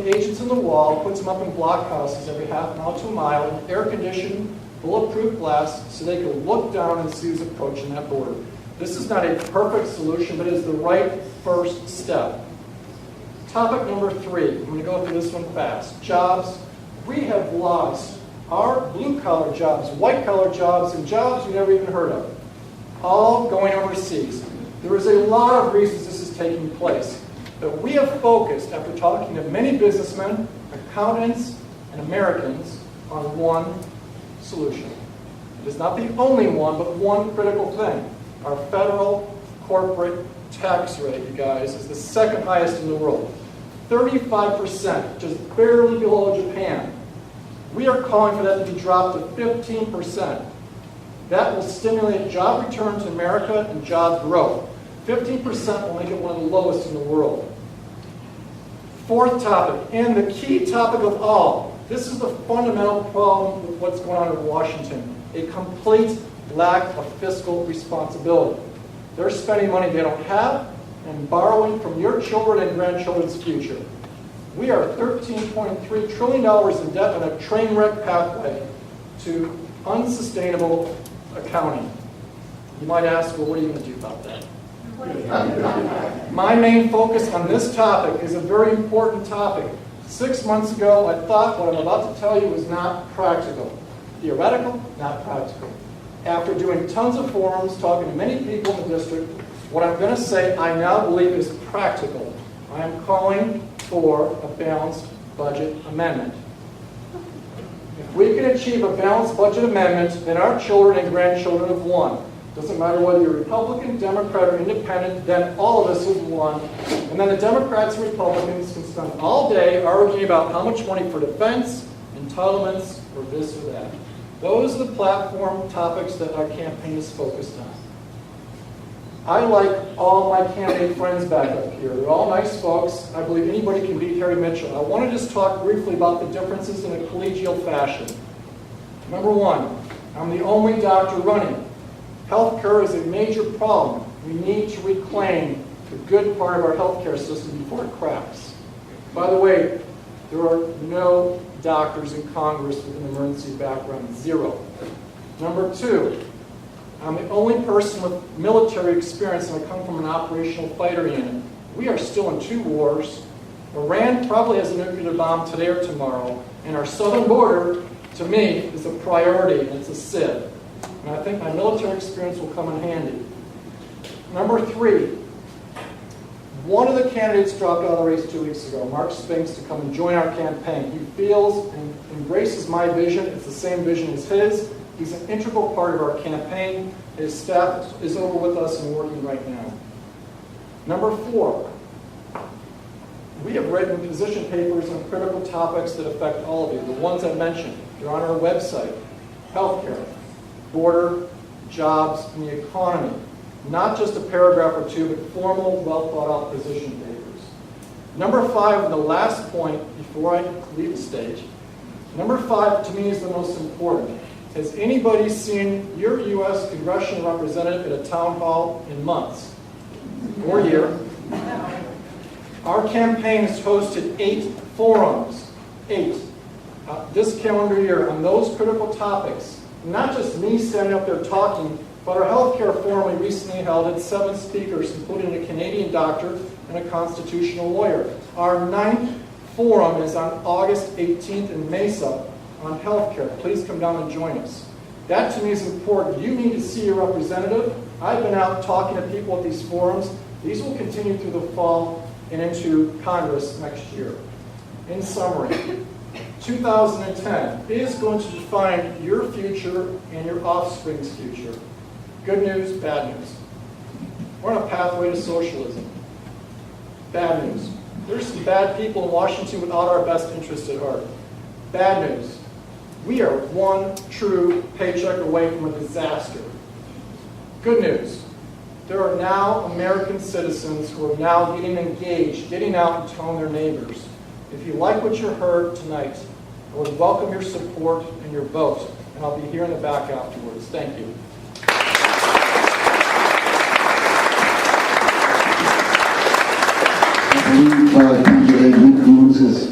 the agents in the wall, puts them up in blockhouses every half mile to a mile, in air-conditioned, bulletproof glass, so they can look down and see who's approaching that border. This is not a perfect solution, but it is the right first step. Topic number 3, I'm going to go through this one fast. Jobs. We have lost our blue-collar jobs, white-collar jobs, and jobs we never even heard of, all going overseas. There is a lot of reasons this is taking place, but we have focused, after talking to many businessmen, accountants, and Americans, on one solution. It is not the only one, but one critical thing. Our federal corporate tax rate, you guys, is the second highest in the world. 35%, just barely below Japan. We are calling for that to be dropped to 15%. That will stimulate job return to America and job growth. 15% will make it one of the lowest in the world. Fourth topic, and the key topic of all, this is the fundamental problem with what's going on in Washington, a complete lack of fiscal responsibility. They're spending money they don't have and borrowing from your children and grandchildren's future. We are $13.3 trillion in debt on a train wreck pathway to unsustainable accounting. You might ask, well, what are you going to do about that? My main focus on this topic is a very important topic. 6 months ago, I thought what I'm about to tell you was not practical. Theoretical, not practical. After doing tons of forums, talking to many people in the district, what I'm going to say I now believe is practical. I am calling for a balanced budget amendment. If we can achieve a balanced budget amendment, then our children and grandchildren have won. Doesn't matter whether you're Republican, Democrat, or Independent, then all of us have won. And then the Democrats and Republicans can spend all day arguing about how much money for defense, entitlements, or this or that. Those are the platform topics that our campaign is focused on. I like all my candidate friends back up here. They're all nice folks. I believe anybody can beat Harry Mitchell. I want to just talk briefly about the differences in a collegial fashion. Number 1, I'm the only doctor running. Healthcare is a major problem. We need to reclaim the good part of our healthcare system before it cracks. By the way, there are no doctors in Congress with an emergency background, 0. Number 2, I'm the only person with military experience, and I come from an operational fighter unit. We are still in 2 wars. Iran probably has a nuclear bomb today or tomorrow, and our southern border, to me, is a priority, and it's a SID. And I think my military experience will come in handy. Number 3, one of the candidates dropped out of the race 2 weeks ago, Mark Spinks, to come and join our campaign. He feels and embraces my vision. It's the same vision as his. He's an integral part of our campaign. His staff is over with us and working right now. Number 4, we have written position papers on critical topics that affect all of you. The ones I mentioned, they're on our website. Healthcare, border, jobs, and the economy. Not just a paragraph or 2, but formal, well-thought-out position papers. Number 5, and the last point before I leave the stage, number 5 to me is the most important. Has anybody seen your U.S. congressional representative at a town hall in months or year? Our campaign has hosted 8 forums, 8, this calendar year on those critical topics. Not just me standing up there talking, but our healthcare forum we recently held had 7 speakers, including a Canadian doctor and a constitutional lawyer. Our 9th forum is on August 18th in Mesa on healthcare. Please come down and join us. That to me is important. You need to see your representative. I've been out talking to people at these forums. These will continue through the fall and into Congress next year. In summary, 2010 is going to define your future and your offspring's future. Good news, bad news. We're on a pathway to socialism. Bad news. There's some bad people in Washington without our best interest at heart. Bad news. We are one true paycheck away from a disaster. Good news. There are now American citizens who are now getting engaged, getting out and telling their neighbors. If you like what you heard tonight, I would welcome your support and your vote, and I'll be here in the back afterwards. Thank you. I believe candidate Nick Cruz is